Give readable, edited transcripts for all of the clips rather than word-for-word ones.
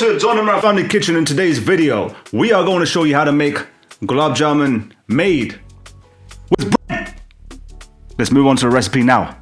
to John and Imran.Family Kitchen. In today's video, we are going to show you how to make Gulab Jamun made with bread. Let's move on to the recipe now.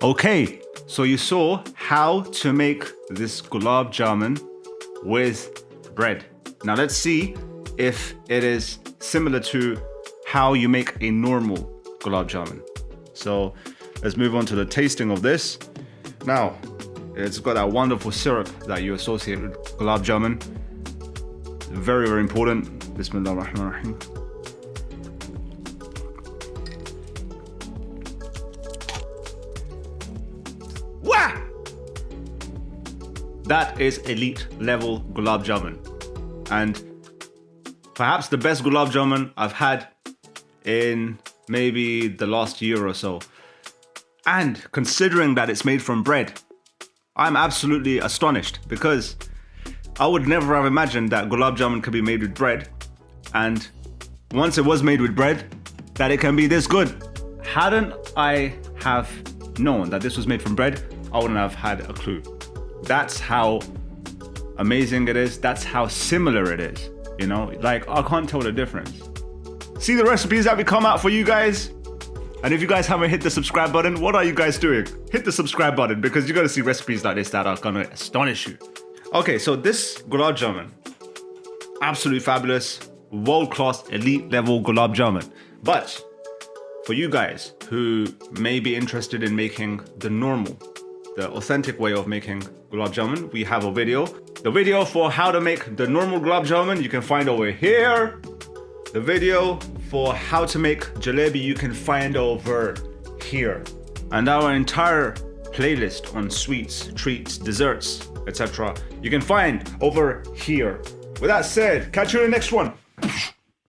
Okay, so you saw how to make this Gulab Jamun with bread. Now let's see if it is similar to how you make a normal Gulab Jamun. So let's move on to the tasting of this. Now, it's got that wonderful syrup that you associate with Gulab Jamun. very, very important. Bismillahir-Rahmanir-Rahim. Wah! That is elite level Gulab Jamun. And perhaps the best Gulab Jamun I've had in maybe the last year or so. And considering that it's made from bread, I'm absolutely astonished, because I would never have imagined that Gulab Jamun could be made with bread. And once it was made with bread, that it can be this good. Hadn't I have known that this was made from bread, I wouldn't have had a clue. That's how amazing it is. That's how similar it is. You know, like, I can't tell the difference. See the recipes that we come out for you guys? And if you guys haven't hit the subscribe button, what are you guys doing? Hit the subscribe button, because you're gonna see recipes like this that are gonna astonish you. Okay, so this Gulab Jamun, absolutely fabulous, world-class, elite level Gulab Jamun. But for you guys who may be interested in making the authentic way of making Gulab Jamun, we have a video. The video for how to make the normal Gulab Jamun you can find over here. The video for how to make jalebi you can find over here. And our entire playlist on sweets, treats, desserts, etc. you can find over here. With that said, catch you in the next one.